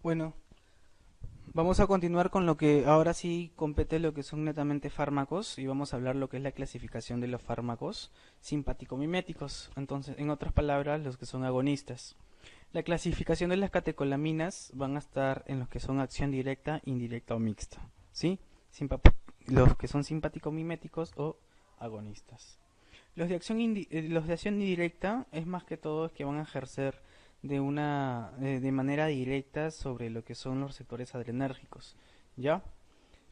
Bueno, vamos a continuar con lo que ahora sí compete lo que son netamente fármacos y vamos a hablar lo que es la clasificación de los fármacos simpático-miméticos. Entonces, en otras palabras, los que son agonistas. La clasificación de las catecolaminas van a estar en los que son acción directa, indirecta o mixta, ¿sí? Simpa- los que son simpático-miméticos o agonistas. Los de acción indirecta es más que todo es que van a ejercer de manera directa sobre lo que son los receptores adrenérgicos, ¿ya?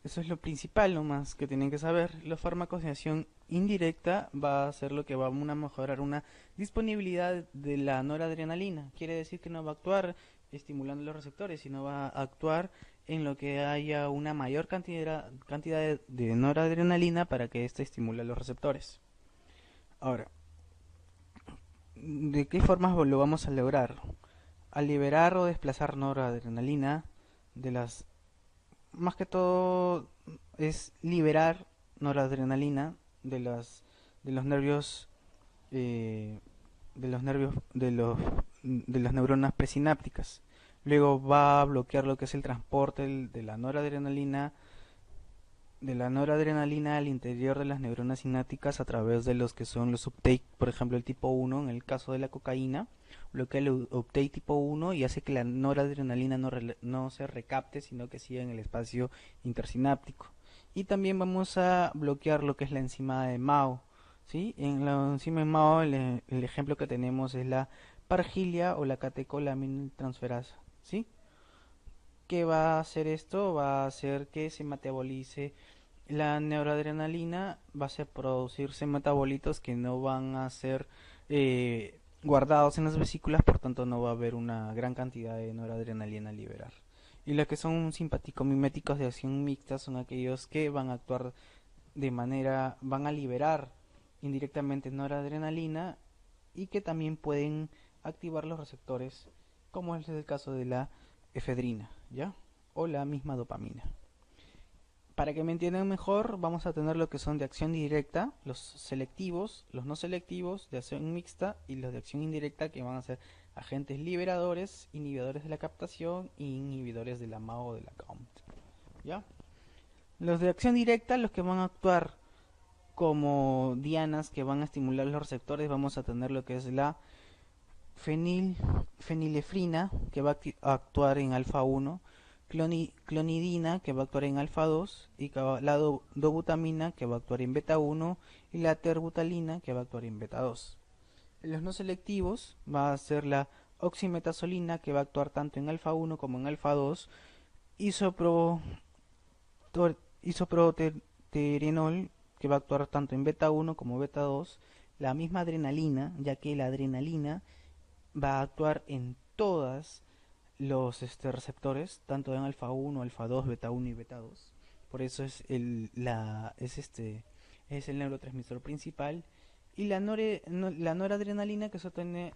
Eso es lo principal nomás que tienen que saber. Los fármacos de acción indirecta va a ser lo que va a mejorar una disponibilidad de la noradrenalina. Quiere decir que no va a actuar estimulando los receptores, sino va a actuar en lo que haya una mayor cantidad de noradrenalina para que éste estimule los receptores. Ahora, ¿de qué formas lo vamos a lograr? Al liberar o desplazar noradrenalina de las... Más que todo es liberar noradrenalina de las de los nervios de los nervios de las neuronas presinápticas. Luego va a bloquear lo que es el transporte de la noradrenalina al interior de las neuronas sinápticas a través de los que son los uptake, por ejemplo el tipo 1 en el caso de la cocaína, bloquea el uptake tipo 1 y hace que la noradrenalina no se recapte, sino que siga en el espacio intersináptico. Y también vamos a bloquear lo que es la enzima de Mao. ¿Sí? En la enzima de Mao el ejemplo que tenemos es la pargilia o la catecolaminetransferasa. ¿Sí? ¿Qué va a hacer esto? Va a hacer que se metabolice la neuroadrenalina, va a ser producirse metabolitos que no van a ser guardados en las vesículas, por tanto no va a haber una gran cantidad de noradrenalina a liberar. Y los que son simpaticomiméticos de acción mixta son aquellos que van a actuar van a liberar indirectamente noradrenalina y que también pueden activar los receptores, como es el caso de la efedrina, ¿ya? O la misma dopamina. Para que me entiendan mejor, vamos a tener lo que son de acción directa, los selectivos, los no selectivos, de acción mixta y los de acción indirecta que van a ser agentes liberadores, inhibidores de la captación e inhibidores de la MAO o de la COMT. ¿Ya? Los de acción directa, los que van a actuar como dianas que van a estimular los receptores, vamos a tener lo que es la fenilefrina, que va a actuar en alfa 1, clonidina, que va a actuar en alfa 2, y la dobutamina, que va a actuar en beta 1, y la terbutalina, que va a actuar en beta 2. En los no selectivos va a ser la oximetazolina, que va a actuar tanto en alfa 1 como en alfa 2, isopro, isoproterenol, que va a actuar tanto en beta 1 como beta 2, la misma adrenalina, ya que la adrenalina va a actuar en todos los receptores, tanto en alfa 1, alfa 2, beta 1 y beta 2. Por eso es el neurotransmisor principal. Y la noradrenalina que eso tiene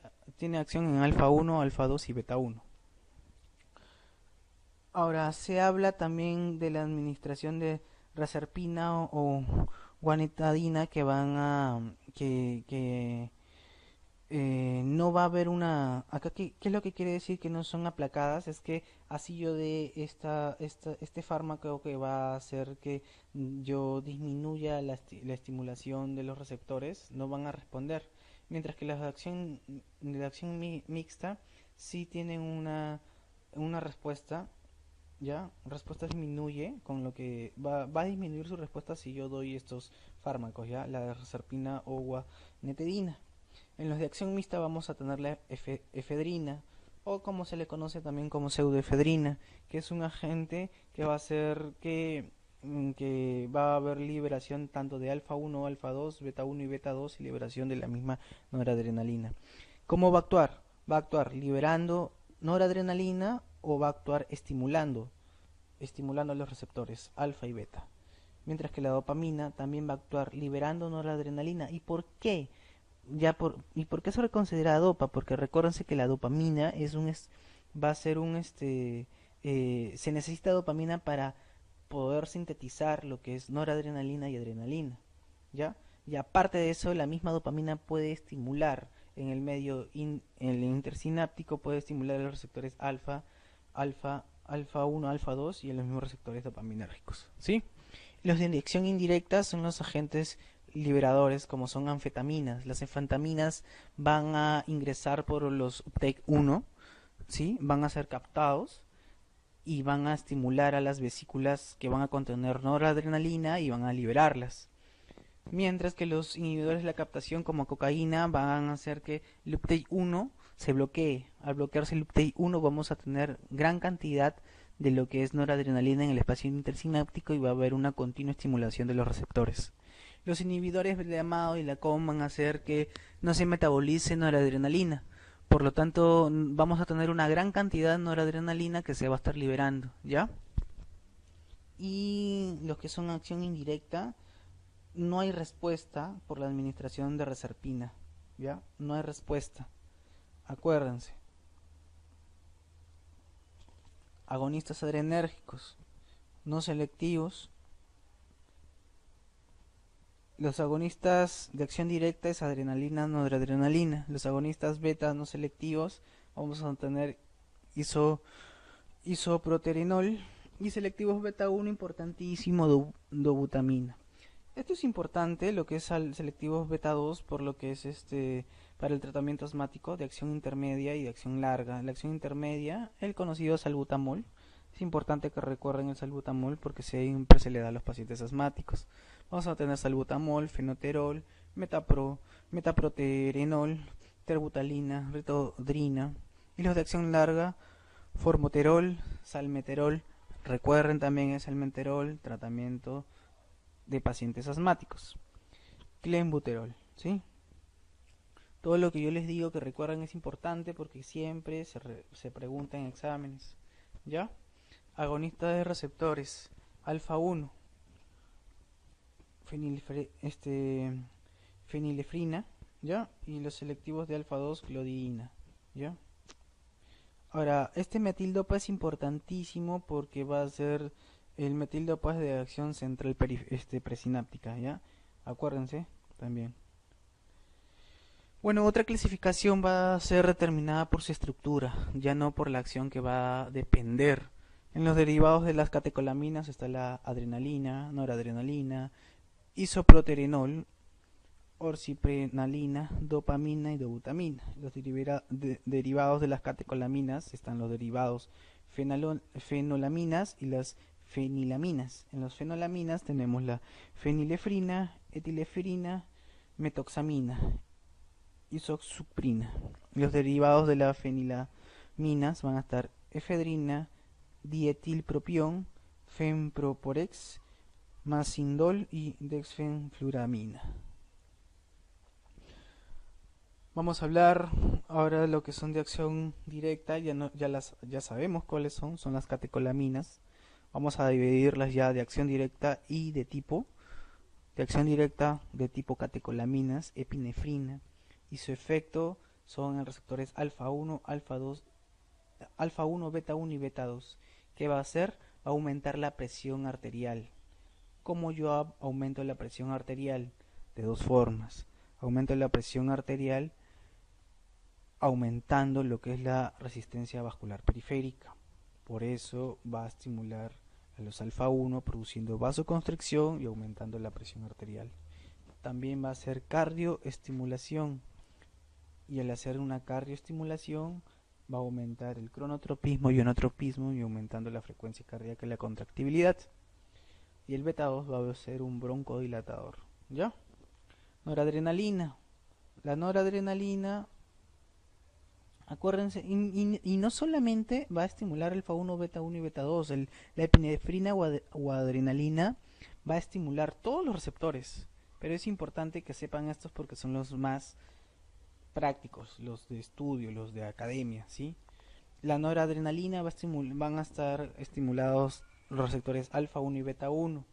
acción en alfa 1, alfa 2 y beta 1. Ahora, se habla también de la administración de razerpina o guanetadina que van a que no va a haber una... Acá, ¿qué es lo que quiere decir que no son aplacadas? Es que así yo de este fármaco que va a hacer que yo disminuya la estimulación de los receptores, no van a responder. Mientras que las de acción mixta sí tienen una respuesta, ¿ya? Respuesta disminuye, con lo que va a disminuir su respuesta si yo doy estos fármacos, ¿ya? La reserpina o guanetidina. En los de acción mixta vamos a tener la efedrina, o como se le conoce también como pseudoefedrina, que es un agente que va a hacer que va a haber liberación tanto de alfa 1, alfa 2, beta 1 y beta 2 y liberación de la misma noradrenalina. ¿Cómo va a actuar? Va a actuar liberando noradrenalina o va a actuar estimulando los receptores alfa y beta. Mientras que la dopamina también va a actuar liberando noradrenalina. ¿Y por qué? ¿Y por qué se le considera dopa? Porque recuérdense que la dopamina va a ser se necesita dopamina para poder sintetizar lo que es noradrenalina y adrenalina, ¿ya? Y aparte de eso, la misma dopamina puede estimular en el medio en el intersináptico, puede estimular los receptores alfa alfa 1, alfa 2 y en los mismos receptores dopaminérgicos, ¿sí? Los de dirección indirecta son los agentes liberadores, como son anfetaminas. Las anfetaminas van a ingresar por los uptake 1, ¿sí? Van a ser captados y van a estimular a las vesículas que van a contener noradrenalina y van a liberarlas. Mientras que los inhibidores de la captación como cocaína van a hacer que el uptake 1 se bloquee. Al bloquearse el uptake 1 vamos a tener gran cantidad de lo que es noradrenalina en el espacio intersináptico y va a haber una continua estimulación de los receptores. Los inhibidores del AMAO y la COM van a hacer que no se metabolice noradrenalina. Por lo tanto, vamos a tener una gran cantidad de noradrenalina que se va a estar liberando, ¿ya? Y los que son acción indirecta, no hay respuesta por la administración de reserpina, ¿ya? No hay respuesta. Acuérdense. Agonistas adrenérgicos, no selectivos. Los agonistas de acción directa es adrenalina, noradrenalina. Los agonistas beta no selectivos, vamos a tener isoproterenol. Y selectivos beta 1, importantísimo, dobutamina. Esto es importante, lo que es selectivos beta 2, por lo que es para el tratamiento asmático de acción intermedia y de acción larga. La acción intermedia, el conocido salbutamol. Es importante que recuerden el salbutamol porque siempre se le da a los pacientes asmáticos. Vamos a tener salbutamol, fenoterol, metaproterenol, terbutalina, ritodrina. Y los de acción larga, formoterol, salmeterol. Recuerden también el salmeterol, tratamiento de pacientes asmáticos. Clenbuterol, ¿sí? Todo lo que yo les digo que recuerden es importante porque siempre se pregunta en exámenes, ¿ya? Agonista de receptores, alfa 1, fenilefrina, ¿ya? Y los selectivos de alfa 2, clodidina, ¿ya? Ahora, este metildopa es importantísimo porque va a ser el metildopa de acción central presináptica, ¿ya? Acuérdense también. Bueno, otra clasificación va a ser determinada por su estructura, ya no por la acción que va a depender. En los derivados de las catecolaminas está la adrenalina, noradrenalina, isoproterenol, orciprenalina, dopamina y dobutamina. Los derivados de las catecolaminas están los derivados fenolaminas y las fenilaminas. En los fenolaminas tenemos la fenilefrina, etilefrina, metoxamina, isoxsuprina. Los derivados de las fenilaminas van a estar efedrina, dietilpropión, fenproporex, masindol y dexfenfluramina. Vamos a hablar ahora de lo que son de acción directa, ya sabemos cuáles son las catecolaminas. Vamos a dividirlas ya de acción directa y de tipo. De acción directa de tipo catecolaminas, epinefrina, y su efecto son en receptores alfa 1, alfa 2, alfa 1, beta 1 y beta 2. ¿Qué va a hacer? Va a aumentar la presión arterial. ¿Cómo yo aumento la presión arterial? De dos formas. Aumento la presión arterial aumentando lo que es la resistencia vascular periférica. Por eso va a estimular a los alfa 1 produciendo vasoconstricción y aumentando la presión arterial. También va a hacer cardioestimulación y al hacer una cardioestimulación va a aumentar el cronotropismo y ionotropismo y aumentando la frecuencia cardíaca y la contractibilidad. Y el beta 2 va a ser un broncodilatador. ¿Ya? Noradrenalina. La noradrenalina, acuérdense, y no solamente va a estimular alfa 1, beta 1 y beta 2, la epinefrina o adrenalina va a estimular todos los receptores, pero es importante que sepan estos porque son los más prácticos, los de estudio, los de academia, ¿sí? La noradrenalina van a estar estimulados los receptores alfa 1 y beta 1,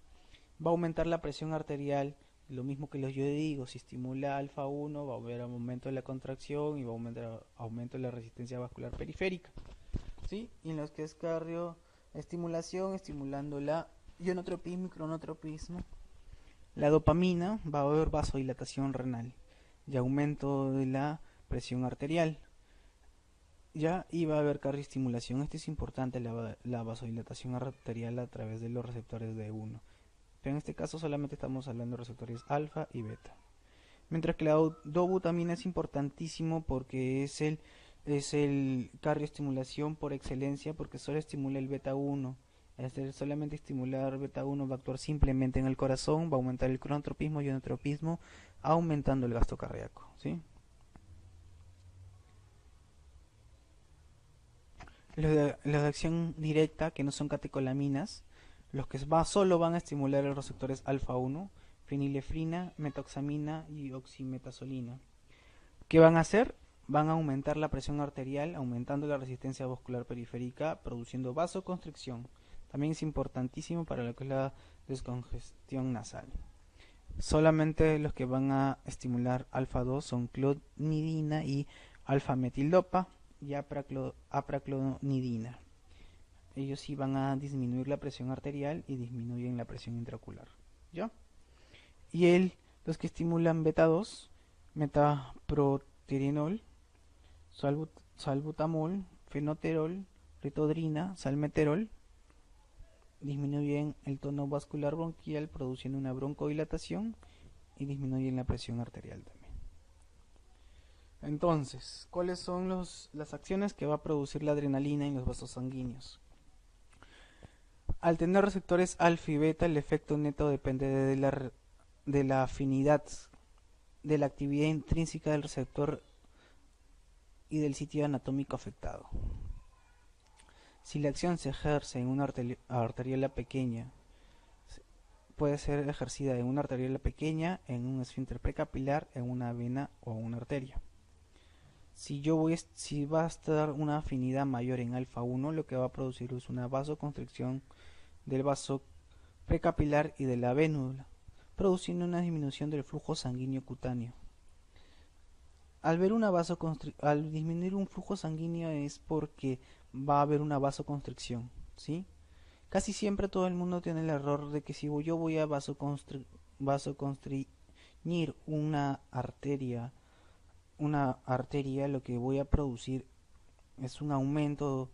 va a aumentar la presión arterial. Lo mismo que yo digo, si estimula alfa 1 va a haber aumento de la contracción y va a aumentar aumento de la resistencia vascular periférica, ¿sí? Y en los que es cardioestimulación, estimulando la ionotropismo y cronotropismo. La dopamina va a haber vasodilatación renal y aumento de la presión arterial. ya, y va a haber cardioestimulación. Esto es importante, la vasodilatación arterial a través de los receptores D1. Pero en este caso solamente estamos hablando de receptores alfa y beta. Mientras que la dobutamina es importantísimo porque es el cardioestimulación por excelencia, porque solo estimula el beta 1. Es decir, solamente estimular beta 1 va a actuar simplemente en el corazón, va a aumentar el cronotropismo y enotropismo, aumentando el gasto cardíaco, ¿sí? Los de acción directa, que no son catecolaminas, los que solo van a estimular los receptores alfa 1, fenilefrina, metoxamina y oximetazolina. ¿Qué van a hacer? Van a aumentar la presión arterial, aumentando la resistencia vascular periférica, produciendo vasoconstricción. También es importantísimo para lo que es la descongestión nasal. Solamente los que van a estimular alfa 2 son clonidina y alfa-metildopa y apraclonidina. Ellos sí van a disminuir la presión arterial y disminuyen la presión intraocular, ¿ya? Y los que estimulan beta 2, metaproterenol, salbutamol, fenoterol, ritodrina, salmeterol, disminuyen el tono vascular bronquial produciendo una broncodilatación y disminuyen la presión arterial también. Entonces, ¿cuáles son las acciones que va a producir la adrenalina en los vasos sanguíneos? Al tener receptores alfa y beta, el efecto neto depende de la afinidad, de la actividad intrínseca del receptor y del sitio anatómico afectado. Si la acción se ejerce en una arteriola pequeña, puede ser ejercida en una arteriola pequeña, en un esfínter precapilar, en una vena o una arteria. Si va a estar una afinidad mayor en alfa 1, lo que va a producir es una vasoconstricción del vaso precapilar y de la vénula, produciendo una disminución del flujo sanguíneo cutáneo. Al disminuir un flujo sanguíneo es porque va a haber una vasoconstricción, ¿sí? Casi siempre todo el mundo tiene el error de que si yo voy a vasoconstricir una arteria, lo que voy a producir es un aumento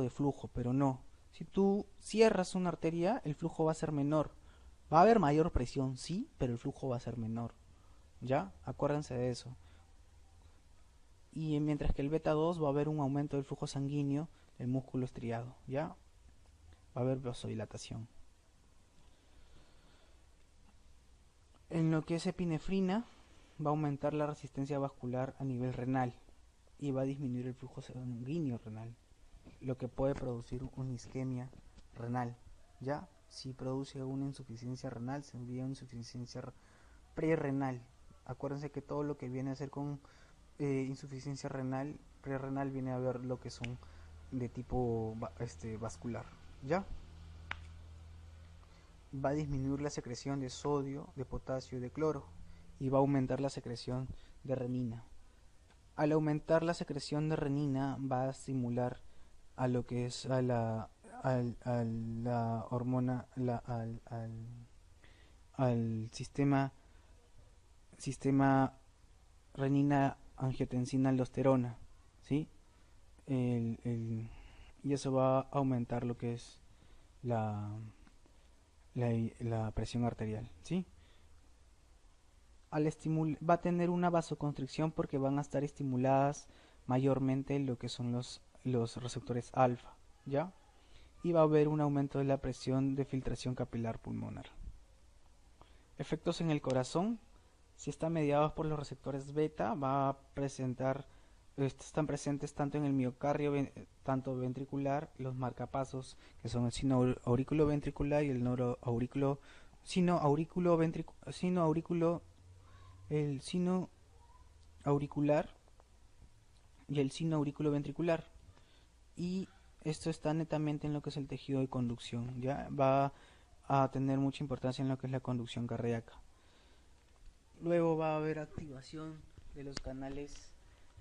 de flujo, pero no. Si tú cierras una arteria, el flujo va a ser menor. Va a haber mayor presión, sí, pero el flujo va a ser menor. ¿Ya? Acuérdense de eso. Y mientras que el beta 2 va a haber un aumento del flujo sanguíneo del músculo estriado, ¿ya? Va a haber vasodilatación. En lo que es epinefrina, va a aumentar la resistencia vascular a nivel renal y va a disminuir el flujo sanguíneo renal, lo que puede producir una isquemia renal, ¿ya? Si produce una insuficiencia renal, se envía una insuficiencia prerrenal. Acuérdense que todo lo que viene a ser con insuficiencia renal, prerrenal, viene a ver lo que son de tipo vascular, ¿ya? Va a disminuir la secreción de sodio, de potasio y de cloro y va a aumentar la secreción de renina. Al aumentar la secreción de renina va a estimular a lo que es a la hormona, al sistema renina angiotensina aldosterona, ¿sí? Y eso va a aumentar lo que es la presión arterial, ¿sí? Va a tener una vasoconstricción porque van a estar estimuladas mayormente lo que son los receptores alfa, ¿ya? Y va a haber un aumento de la presión de filtración capilar pulmonar. Efectos en el corazón: si están mediados por los receptores beta, va a presentar, están presentes tanto en el miocardio, tanto ventricular, los marcapasos, que son el sino aurículo ventricular y el sino auricular y el sino aurículo ventricular. Y esto está netamente en lo que es el tejido de conducción, ya va a tener mucha importancia en lo que es la conducción cardíaca. Luego va a haber activación de los canales,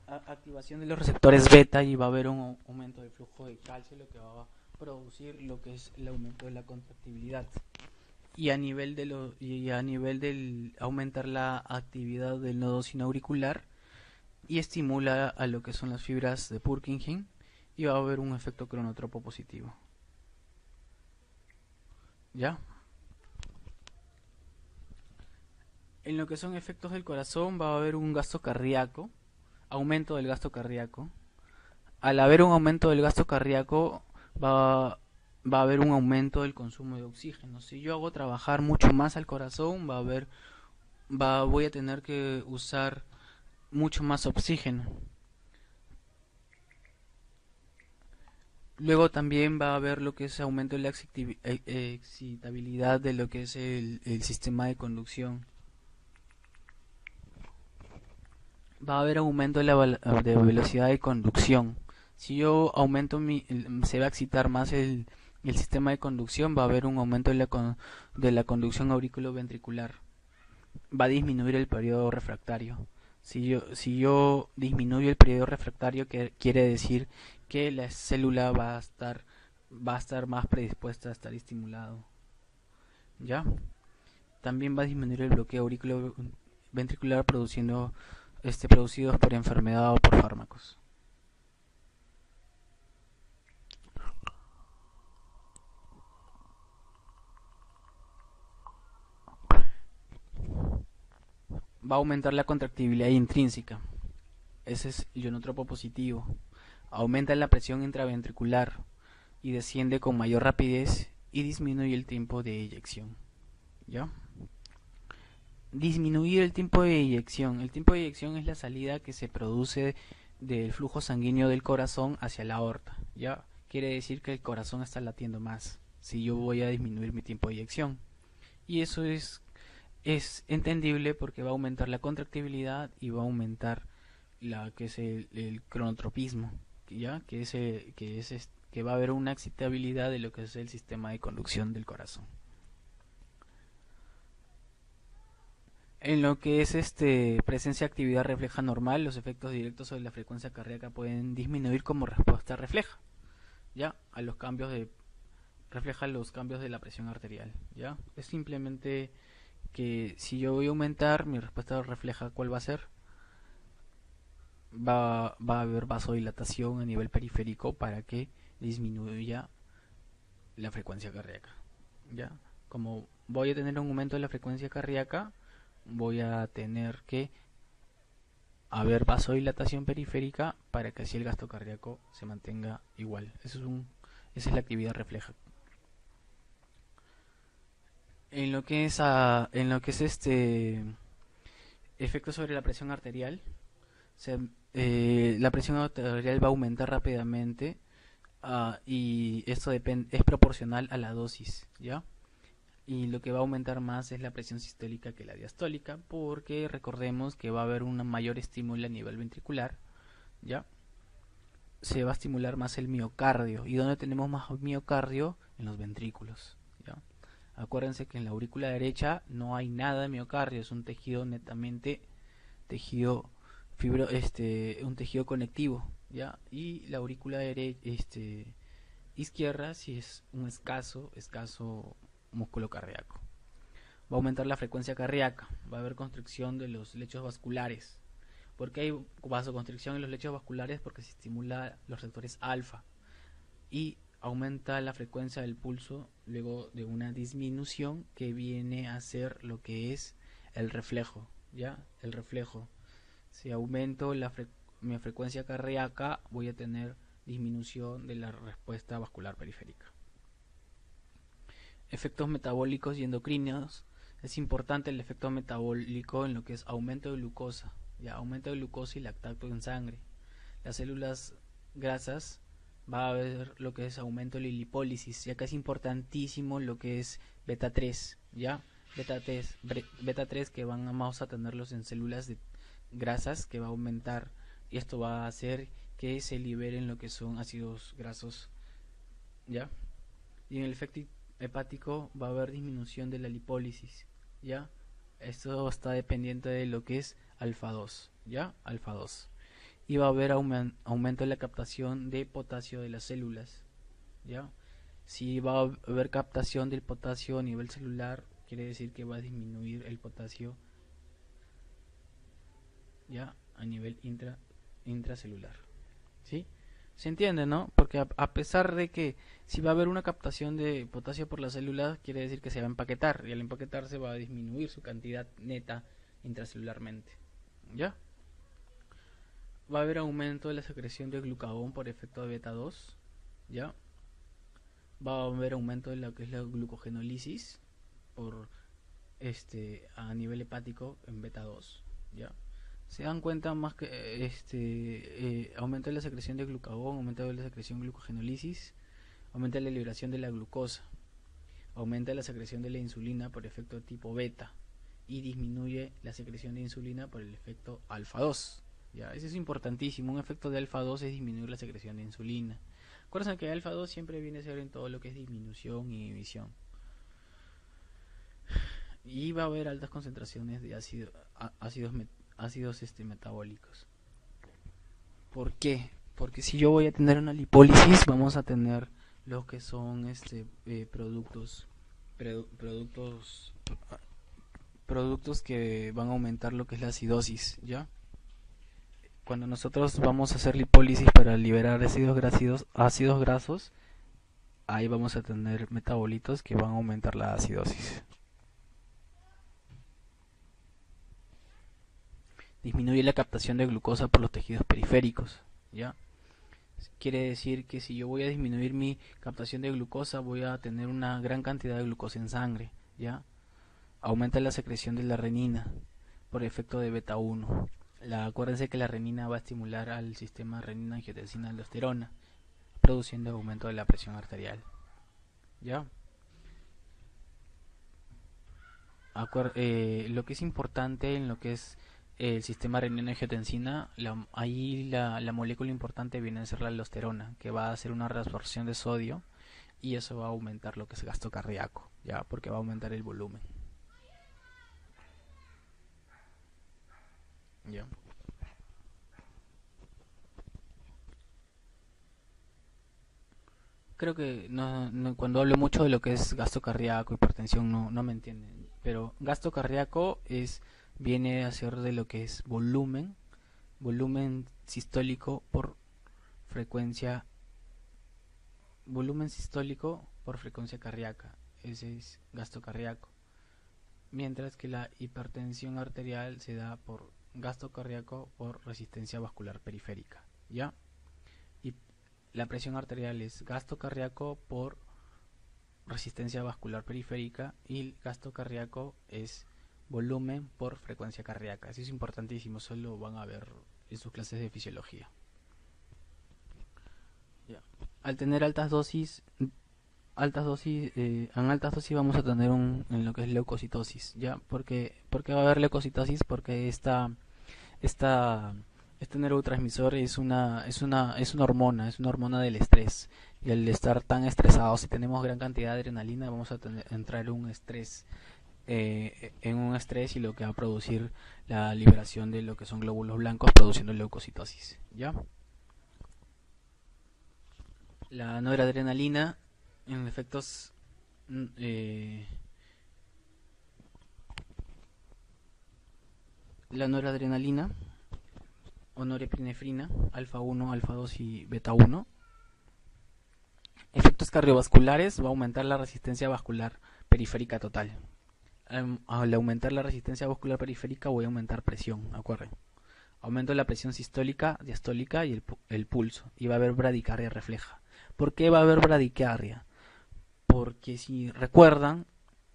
activación de los receptores beta, y va a haber un aumento del flujo de calcio, lo que va a producir lo que es el aumento de la contractibilidad. Y a nivel del aumentar la actividad del nodo sinoauricular, y estimula a lo que son las fibras de Purkinje y va a haber un efecto cronotropo positivo. ¿Ya? En lo que son efectos del corazón va a haber un gasto cardíaco, aumento del gasto cardíaco. Al haber un aumento del gasto cardíaco va a haber un aumento del consumo de oxígeno. Si yo hago trabajar mucho más al corazón, voy a tener que usar mucho más oxígeno. Luego también va a haber lo que es aumento de la excitabilidad de lo que es el sistema de conducción. Va a haber aumento de velocidad de conducción. Si yo aumento se va a excitar más el sistema de conducción, va a haber un aumento de la conducción auriculoventricular. Va a disminuir el periodo refractario. Si yo disminuyo el periodo refractario, que quiere decir que la célula va a estar más predispuesta a estar estimulado. ¿Ya? También va a disminuir el bloqueo auriculoventricular producidos por enfermedad o por fármacos. Va a aumentar la contractibilidad intrínseca. Ese es el ionotropo positivo. Aumenta la presión intraventricular y desciende con mayor rapidez y disminuye el tiempo de eyección. ¿Ya? Disminuir el tiempo de eyección. El tiempo de eyección es la salida que se produce del flujo sanguíneo del corazón hacia la aorta. ¿Ya? Quiere decir que el corazón está latiendo más si yo voy a disminuir mi tiempo de eyección. Y eso es entendible porque va a aumentar la contractibilidad y va a aumentar que es el cronotropismo, ¿ya? Que va a haber una excitabilidad de lo que es el sistema de conducción del corazón. En lo que es presencia de actividad refleja normal, los efectos directos sobre la frecuencia cardíaca pueden disminuir como respuesta refleja, ¿ya? Refleja los cambios de la presión arterial, ¿ya? Es simplemente que si yo voy a aumentar, mi respuesta refleja cuál va a ser. Va a haber vasodilatación a nivel periférico para que disminuya la frecuencia cardíaca. ¿Ya? Como voy a tener un aumento de la frecuencia cardíaca, voy a tener que haber vasodilatación periférica para que así el gasto cardíaco se mantenga igual. Esa es la actividad refleja. En lo que es efecto sobre la presión arterial, la presión arterial va a aumentar rápidamente y esto es proporcional a la dosis, ¿ya? Y lo que va a aumentar más es la presión sistólica que la diastólica, porque recordemos que va a haber un mayor estímulo a nivel ventricular, ¿ya? Se va a estimular más el miocardio. ¿Y dónde tenemos más miocardio? En los ventrículos, ¿ya? Acuérdense que en la aurícula derecha no hay nada de miocardio, es un tejido netamente un tejido conectivo, ¿ya? Y la aurícula izquierda sí es un escaso músculo cardíaco. Va a aumentar la frecuencia cardíaca, va a haber constricción de los lechos vasculares. ¿Por qué hay vasoconstricción en los lechos vasculares? Porque se estimula los receptores alfa y aumenta la frecuencia del pulso luego de una disminución que viene a ser lo que es el reflejo, ¿ya? El reflejo. Si aumento mi frecuencia cardíaca, voy a tener disminución de la respuesta vascular periférica. Efectos metabólicos y endocrinos. Es importante el efecto metabólico en lo que es aumento de glucosa, ya aumento de glucosa y lactato en sangre. Las células grasas va a haber lo que es aumento de la lipólisis, ya que es importantísimo lo que es beta 3, ya beta 3 que vamos a tenerlos en células grasas que va a aumentar y esto va a hacer que se liberen lo que son ácidos grasos, ya. Y en el efecto hepático va a haber disminución de la lipólisis, ¿ya? Esto está dependiente de lo que es alfa 2, ¿ya? Alfa 2. Y va a haber aumento de la captación de potasio de las células, ¿ya? Si va a haber captación del potasio a nivel celular, quiere decir que va a disminuir el potasio, ¿ya? a nivel intracelular. ¿Sí? ¿Se entiende, no? Porque a pesar de que si va a haber una captación de potasio por las células, quiere decir que se va a empaquetar, y al empaquetarse va a disminuir su cantidad neta intracelularmente. ¿Ya? Va a haber aumento de la secreción de glucagón por efecto de beta 2. ¿Ya? Va a haber aumento de lo que es la glucogenólisis por a nivel hepático en beta 2. ¿Ya? Se dan cuenta más que aumenta la secreción de glucagón, aumenta la secreción de glucogenólisis, aumenta la liberación de la glucosa, aumenta la secreción de la insulina por efecto tipo beta y disminuye la secreción de insulina por el efecto alfa 2. ¿Ya? Eso es importantísimo. Un efecto de alfa 2 es disminuir la secreción de insulina. Acuérdense que alfa 2 siempre viene a ser en todo lo que es disminución y inhibición. Y va a haber altas concentraciones de ácidos metabólicos. ¿Por qué? Porque si yo voy a tener una lipólisis, vamos a tener lo que son productos que van a aumentar lo que es la acidosis, ¿ya? Cuando nosotros vamos a hacer lipólisis para liberar ácidos grasos, ahí vamos a tener metabolitos que van a aumentar la acidosis. Disminuye la captación de glucosa por los tejidos periféricos, ¿ya? Quiere decir que si yo voy a disminuir mi captación de glucosa, voy a tener una gran cantidad de glucosa en sangre, ¿ya? Aumenta la secreción de la renina por efecto de beta 1. Acuérdense que la renina va a estimular al sistema renina-angiotensina-aldosterona, produciendo aumento de la presión arterial, ¿ya? Lo que es importante en lo que es el sistema renina-angiotensina, ahí la molécula importante viene a ser la aldosterona, que va a hacer una reabsorción de sodio y eso va a aumentar lo que es gasto cardíaco, ya, porque va a aumentar el volumen. Ya. Creo que cuando hablo mucho de lo que es gasto cardíaco, hipertensión, no me entienden. Pero gasto cardíaco viene a ser de lo que es volumen sistólico por frecuencia, cardíaca. Ese es gasto cardíaco. Mientras que la hipertensión arterial se da por gasto cardíaco por resistencia vascular periférica, ¿ya? Y la presión arterial es gasto cardíaco por resistencia vascular periférica y el gasto cardíaco es volumen por frecuencia cardíaca. Eso es importantísimo, solo van a ver en sus clases de fisiología. Ya. Al tener en altas dosis vamos a tener en lo que es leucocitosis, ¿ya? ¿Por qué va a haber leucocitosis? Porque este neurotransmisor es una hormona del estrés, y al estar tan estresados, si tenemos gran cantidad de adrenalina, vamos a entrar en un estrés, y lo que va a producir la liberación de lo que son glóbulos blancos, produciendo leucocitosis, ¿ya? La noradrenalina en efectos la noradrenalina o norepinefrina, alfa 1, alfa 2 y beta 1. Efectos cardiovasculares: va a aumentar la resistencia vascular periférica total. Al aumentar la resistencia vascular periférica voy a aumentar presión, acuerden. Aumento la presión sistólica, diastólica y el pulso, y va a haber bradicardia refleja. ¿Por qué va a haber bradicardia? Porque si recuerdan,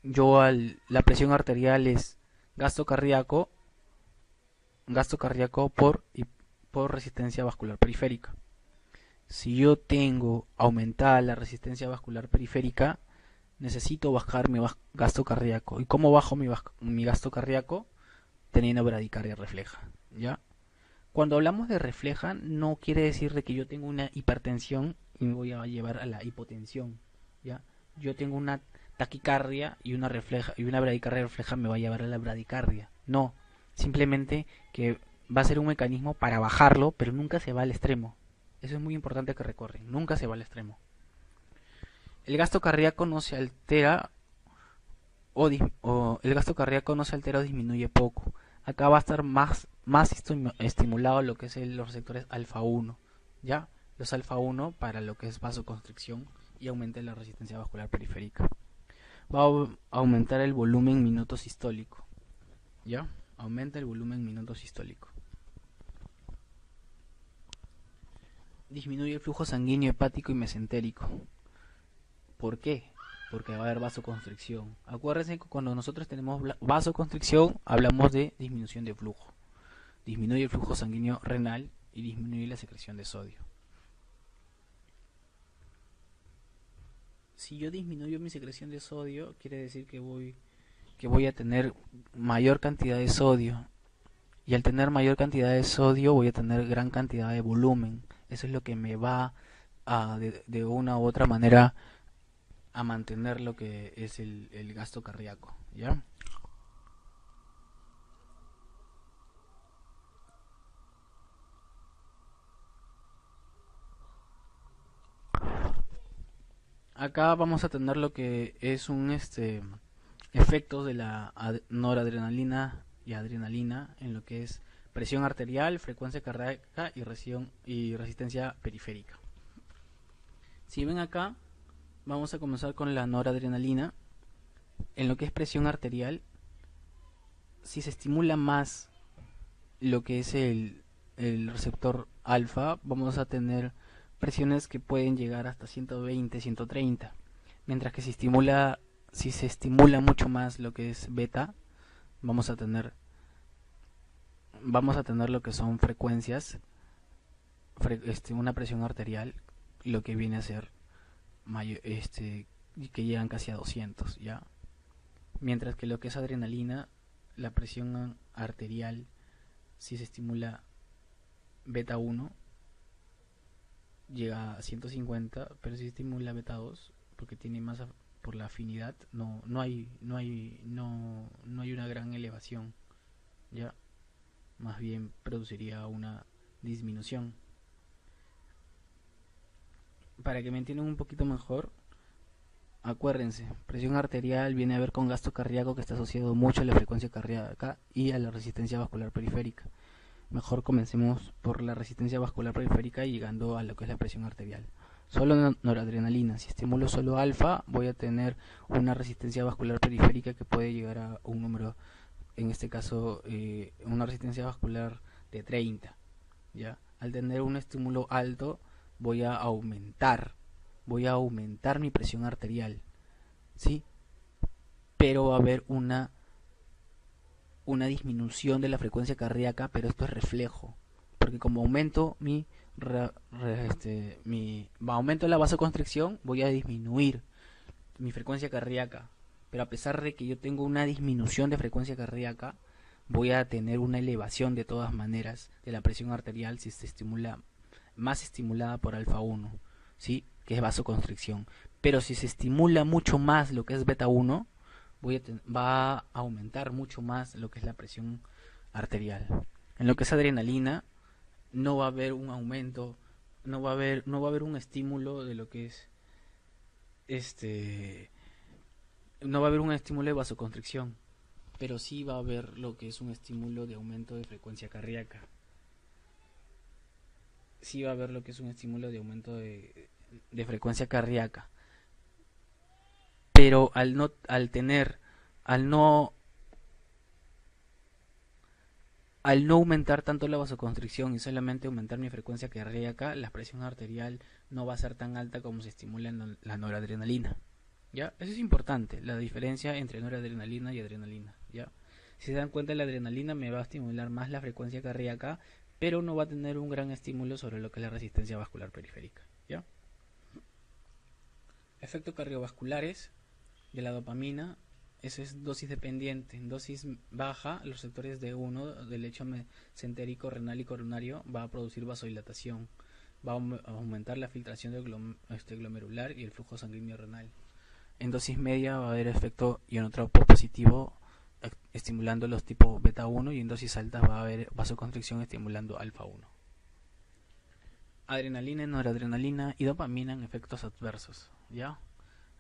la presión arterial es gasto cardíaco por resistencia vascular periférica. Si yo tengo aumentada la resistencia vascular periférica, necesito bajar mi gasto cardíaco. ¿Y cómo bajo mi gasto cardíaco? Teniendo bradicardia refleja, ¿ya? Cuando hablamos de refleja, no quiere decir de que yo tengo una hipertensión y me voy a llevar a la hipotensión, ¿ya? Yo tengo una taquicardia y una bradicardia refleja me va a llevar a la bradicardia. No, simplemente que va a ser un mecanismo para bajarlo, pero nunca se va al extremo. Eso es muy importante que recuerden, nunca se va al extremo. El gasto cardíaco no se altera o disminuye poco. Acá va a estar más más estimulado lo que es los receptores alfa 1, ¿ya? Los alfa 1 para lo que es vasoconstricción y aumenta la resistencia vascular periférica. Va a aumentar el volumen minuto sistólico, ¿ya? Aumenta el volumen minuto sistólico. Disminuye el flujo sanguíneo hepático y mesentérico. ¿Por qué? Porque va a haber vasoconstricción. Acuérdense que cuando nosotros tenemos vasoconstricción hablamos de disminución de flujo. Disminuye el flujo sanguíneo renal y disminuye la secreción de sodio. Si yo disminuyo mi secreción de sodio, quiere decir que voy a tener mayor cantidad de sodio. Y al tener mayor cantidad de sodio voy a tener gran cantidad de volumen. Eso es lo que me va a, de una u otra manera, a mantener lo que es el gasto cardíaco, ¿ya? Acá vamos a tener lo que es un efectos de la noradrenalina y adrenalina en lo que es presión arterial, frecuencia cardíaca y resistencia periférica. Si ven acá, vamos a comenzar con la noradrenalina. En lo que es presión arterial, si se estimula más lo que es el receptor alfa, vamos a tener presiones que pueden llegar hasta 120, 130, mientras que si se estimula mucho más lo que es beta, vamos a tener lo que son frecuencias, una presión arterial, lo que viene a ser mayor, que llegan casi a 200, ¿ya? Mientras que lo que es adrenalina, la presión arterial, si se estimula beta 1, llega a 150, pero si se estimula beta 2, porque tiene más por la afinidad, no hay una gran elevación, ya, más bien produciría una disminución. Para que me entiendan un poquito mejor, acuérdense, presión arterial viene a ver con gasto cardíaco, que está asociado mucho a la frecuencia cardíaca y a la resistencia vascular periférica. Mejor comencemos por la resistencia vascular periférica y llegando a lo que es la presión arterial. Solo noradrenalina, si estimulo solo alfa, voy a tener una resistencia vascular periférica que puede llegar a un número, en este caso una resistencia vascular de 30, ¿ya? Al tener un estímulo alto voy a aumentar mi presión arterial, ¿sí? Pero va a haber una disminución de la frecuencia cardíaca, pero esto es reflejo, porque como aumento aumento la vasoconstricción, voy a disminuir mi frecuencia cardíaca, pero a pesar de que yo tengo una disminución de frecuencia cardíaca, voy a tener una elevación de todas maneras de la presión arterial si se estimula más estimulada por alfa 1, ¿sí? Que es vasoconstricción. Pero si se estimula mucho más lo que es beta 1, va a aumentar mucho más lo que es la presión arterial. En lo que es adrenalina, no va a haber un aumento, no va a haber un estímulo de lo que es no va a haber un estímulo de vasoconstricción, pero sí va a haber lo que es un estímulo de aumento de frecuencia cardíaca. Sí va a haber lo que es un estímulo de aumento de frecuencia cardíaca. Pero al no aumentar tanto la vasoconstricción y solamente aumentar mi frecuencia cardíaca, la presión arterial no va a ser tan alta como se estimula en la noradrenalina, ¿ya? Eso es importante, la diferencia entre noradrenalina y adrenalina, ¿ya? Si se dan cuenta, la adrenalina me va a estimular más la frecuencia cardíaca, pero no va a tener un gran estímulo sobre lo que es la resistencia vascular periférica, ¿ya? Efectos cardiovasculares de la dopamina. Eso es dosis dependiente. En dosis baja, los receptores D1 del lecho mesentérico, renal y coronario va a producir vasodilatación, va a aumentar la filtración del glomerular y el flujo sanguíneo renal. En dosis media va a haber efecto ionotropo positivo estimulando los tipos beta 1, y en dosis altas va a haber vasoconstricción estimulando alfa 1. Adrenalina, noradrenalina y dopamina en efectos adversos, ¿ya?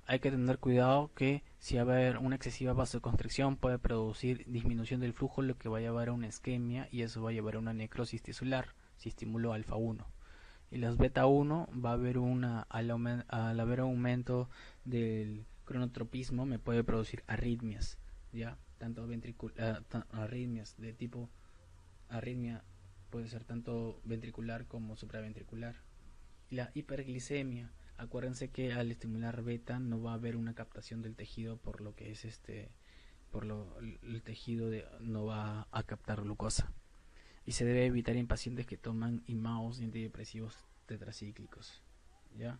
Hay que tener cuidado que si va a haber una excesiva vasoconstricción puede producir disminución del flujo, lo que va a llevar a una isquemia y eso va a llevar a una necrosis tisular si estimuló alfa 1. Y las beta 1 va a haber al haber aumento del cronotropismo me puede producir arritmias, ya tanto arritmias de tipo arritmia puede ser tanto ventricular como supraventricular. Y la hiperglicemia, acuérdense que al estimular beta no va a haber una captación del tejido, por lo que es el tejido no va a captar glucosa. Y se debe evitar en pacientes que toman IMAOs y antidepresivos tetracíclicos. ¿Ya?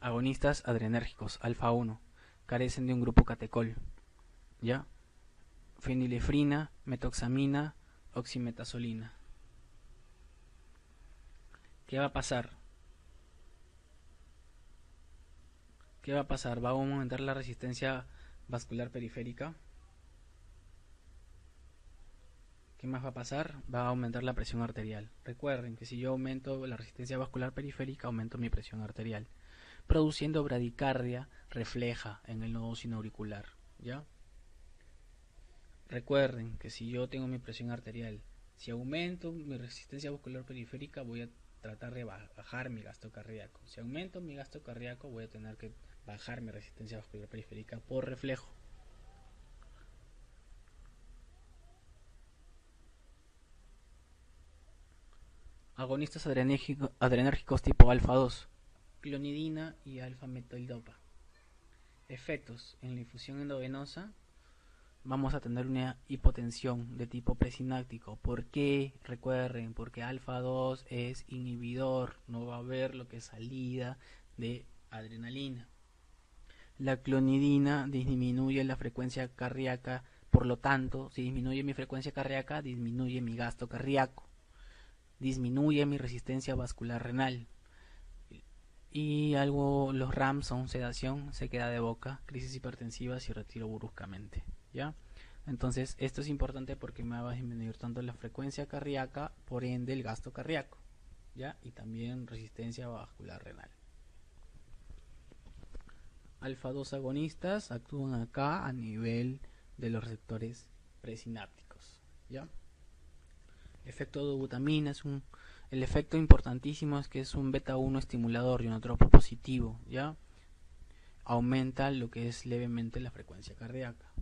Agonistas adrenérgicos alfa 1 carecen de un grupo catecol. ¿Ya? Fenilefrina, metoxamina, oximetazolina. ¿Qué va a pasar? ¿Qué va a pasar? Va a aumentar la resistencia vascular periférica. ¿Qué más va a pasar? Va a aumentar la presión arterial. Recuerden que si yo aumento la resistencia vascular periférica, aumento mi presión arterial, produciendo bradicardia refleja en el nodo sinoauricular. ¿Ya? Recuerden que si yo tengo mi presión arterial, si aumento mi resistencia vascular periférica, voy a tratar de bajar mi gasto cardíaco. Si aumento mi gasto cardíaco, voy a tener que bajar mi resistencia vascular periférica por reflejo. Agonistas adrenérgicos tipo alfa 2, clonidina y alfa metildopa. Efectos en la infusión endovenosa. Vamos a tener una hipotensión de tipo presináptico. ¿Por qué? Recuerden, porque alfa 2 es inhibidor, no va a haber lo que es salida de adrenalina. La clonidina disminuye la frecuencia cardíaca, por lo tanto, si disminuye mi frecuencia cardíaca, disminuye mi gasto cardíaco, disminuye mi resistencia vascular renal. Y los RAM son sedación, sequedad de boca, crisis hipertensivas y retiro bruscamente. ¿Ya? Entonces esto es importante porque me va a disminuir tanto la frecuencia cardíaca, por ende el gasto cardíaco, ¿ya? Y también resistencia vascular renal. Alfa 2 agonistas actúan acá a nivel de los receptores presinápticos, ¿ya? Efecto de butamina el efecto importantísimo es que es un beta 1 estimulador y un ionotropo positivo, ¿ya? Aumenta lo que es levemente la frecuencia cardíaca.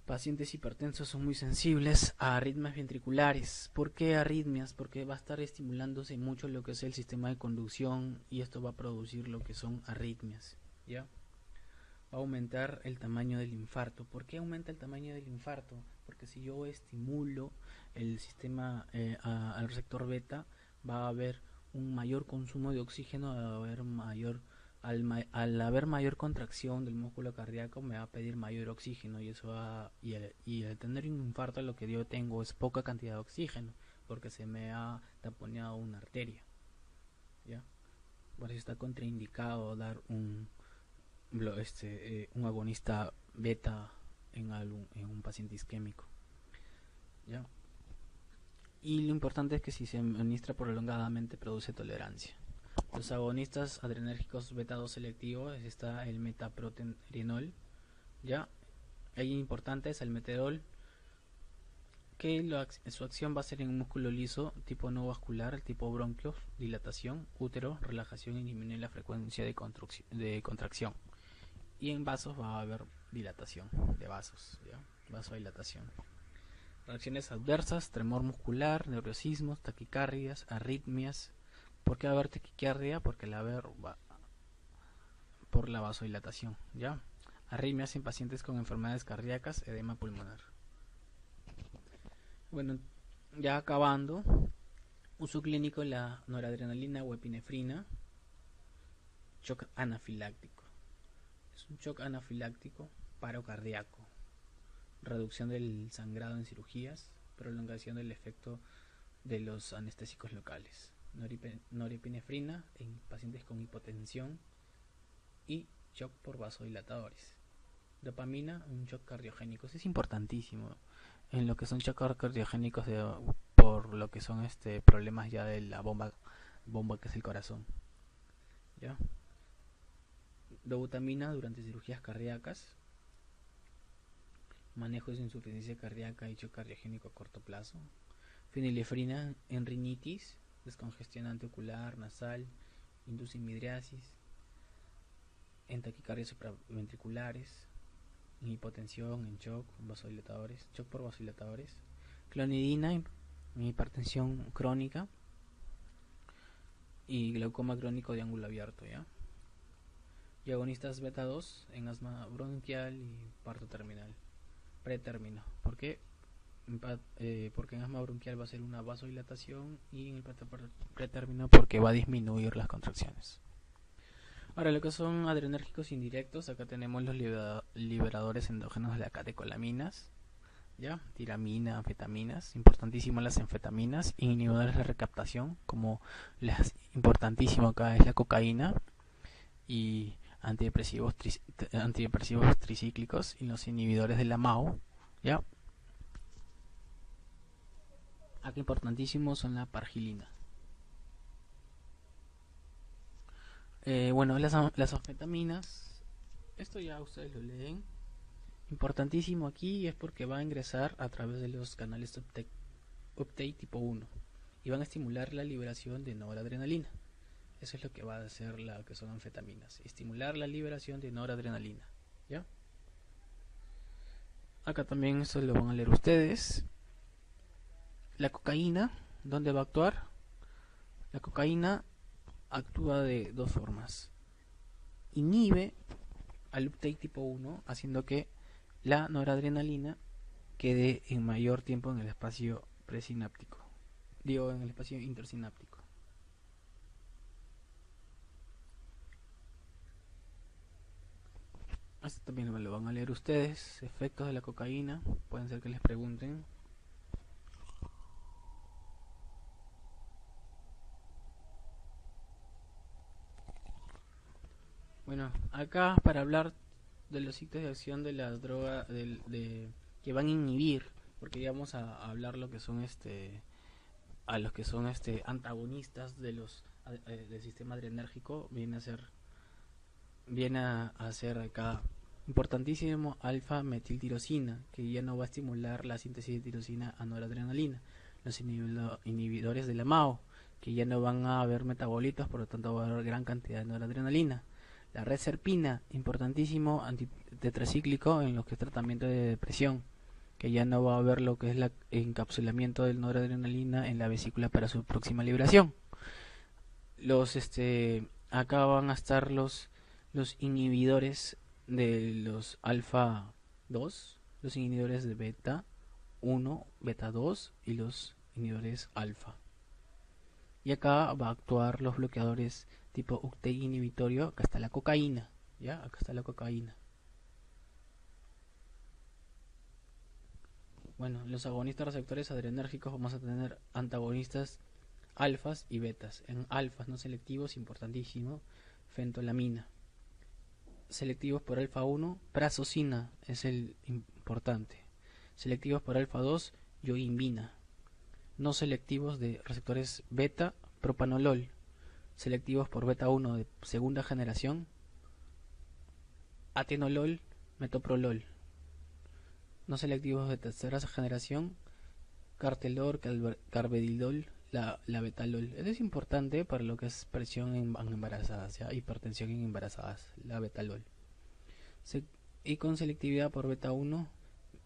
Pacientes hipertensos son muy sensibles a arritmias ventriculares. ¿Por qué arritmias? Porque va a estar estimulándose mucho lo que es el sistema de conducción y esto va a producir lo que son arritmias, ¿ya? Va a aumentar el tamaño del infarto. ¿Por qué aumenta el tamaño del infarto? Porque si yo estimulo el sistema al receptor beta, va a haber un mayor consumo de oxígeno, al haber mayor contracción del músculo cardíaco me va a pedir mayor oxígeno y al tener un infarto lo que yo tengo es poca cantidad de oxígeno porque se me ha taponeado una arteria, ¿ya? Por eso está contraindicado dar un agonista beta en un paciente isquémico, ¿ya? Y lo importante es que si se administra prolongadamente produce tolerancia. Los agonistas adrenérgicos beta 2 selectivos está el metaprotenerinol, ¿ya? Ahí importante es el meterol, que su acción va a ser en un músculo liso tipo no vascular, tipo bronquios, dilatación, útero, relajación y disminuir la frecuencia de contracción. Y en vasos va a haber dilatación de vasos, ¿ya? Vasodilatación. Reacciones adversas, tremor muscular, neurosismos, taquicardias, arritmias. ¿Por qué va a haber taquicardia? Porque por la vasodilatación, ¿ya? Arritmias en pacientes con enfermedades cardíacas, edema pulmonar. Bueno, ya acabando, uso clínico de la noradrenalina o epinefrina, shock anafiláctico. Es un shock anafiláctico, paro cardíaco, reducción del sangrado en cirugías, prolongación del efecto de los anestésicos locales. Norepinefrina en pacientes con hipotensión y shock por vasodilatadores. Dopamina, un shock cardiogénico. Eso es importantísimo en lo que son shocks cardiogénicos por lo que son problemas ya de la bomba que es el corazón, ¿ya? Dobutamina durante cirugías cardíacas, manejo de insuficiencia cardíaca y shock cardiogénico a corto plazo. Fenilefrina en rinitis, descongestionante ocular, nasal, induce midriasis, en taquicardias supraventriculares, en hipotensión, en shock por vasodilatadores. Clonidina en hipertensión crónica y glaucoma crónico de ángulo abierto, ¿ya? Y agonistas beta 2 en asma bronquial y parto terminal, pretérmino. ¿Por qué? Porque en asma bronquial va a ser una vasodilatación y en el pretérmino porque va a disminuir las contracciones. Ahora, lo que son adrenérgicos indirectos, acá tenemos los liberadores endógenos de la catecolaminas, ¿ya? Tiramina, anfetaminas, importantísimo las anfetaminas, inhibidores de recaptación, como importantísimo acá es la cocaína, y antidepresivos tricíclicos y los inhibidores de la MAO, ¿ya? Acá importantísimos son la pargilina. Bueno, las anfetaminas, esto ya ustedes lo leen. Importantísimo aquí es porque va a ingresar a través de los canales uptake tipo 1 y van a estimular la liberación de noradrenalina. Eso es lo que va a hacer la que son anfetaminas, estimular la liberación de noradrenalina, ¿ya? Acá también esto lo van a leer ustedes. La cocaína, ¿dónde va a actuar? La cocaína actúa de dos formas. Inhibe al uptake tipo 1, haciendo que la noradrenalina quede en mayor tiempo en el espacio presináptico, en el espacio intersináptico. Esto también lo van a leer ustedes. Efectos de la cocaína, pueden ser que les pregunten. Bueno, acá para hablar de los sitios de acción de las drogas que van a inhibir, porque ya vamos a hablar lo que son a los que son antagonistas de los del sistema adrenérgico, viene a ser acá importantísimo alfa metiltirosina, que ya no va a estimular la síntesis de tirosina a noradrenalina. Los inhibidores de la MAO, que ya no van a haber metabolitos, por lo tanto va a haber gran cantidad de noradrenalina. La red serpina, importantísimo antitetracíclico en lo que es tratamiento de depresión, que ya no va a haber lo que es el encapsulamiento del noradrenalina en la vesícula para su próxima liberación. Acá van a estar los inhibidores de los alfa 2, los inhibidores de beta 1, beta 2 y los inhibidores alfa. Y acá va a actuar los bloqueadores tipo uptake inhibitorio. Acá está la cocaína, ¿ya? Acá está la cocaína. Bueno, los agonistas receptores adrenérgicos vamos a tener antagonistas alfas y betas. En alfas no selectivos, importantísimo, fentolamina. Selectivos por alfa 1, prazosina es el importante. Selectivos por alfa 2, yoimbina. No selectivos de receptores beta, propanolol. Selectivos por beta 1 de segunda generación, atenolol, metoprolol. No selectivos de tercera generación, cartelor, carvedilol, la betalol. Esto es importante para lo que es presión en embarazadas, ¿ya? Hipertensión en embarazadas, la betalol. Y con selectividad por beta 1,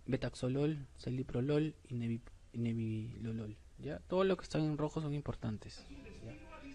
betaxolol, celiprolol y nebilolol, ¿ya? Todo lo que están en rojo son importantes, ¿ya?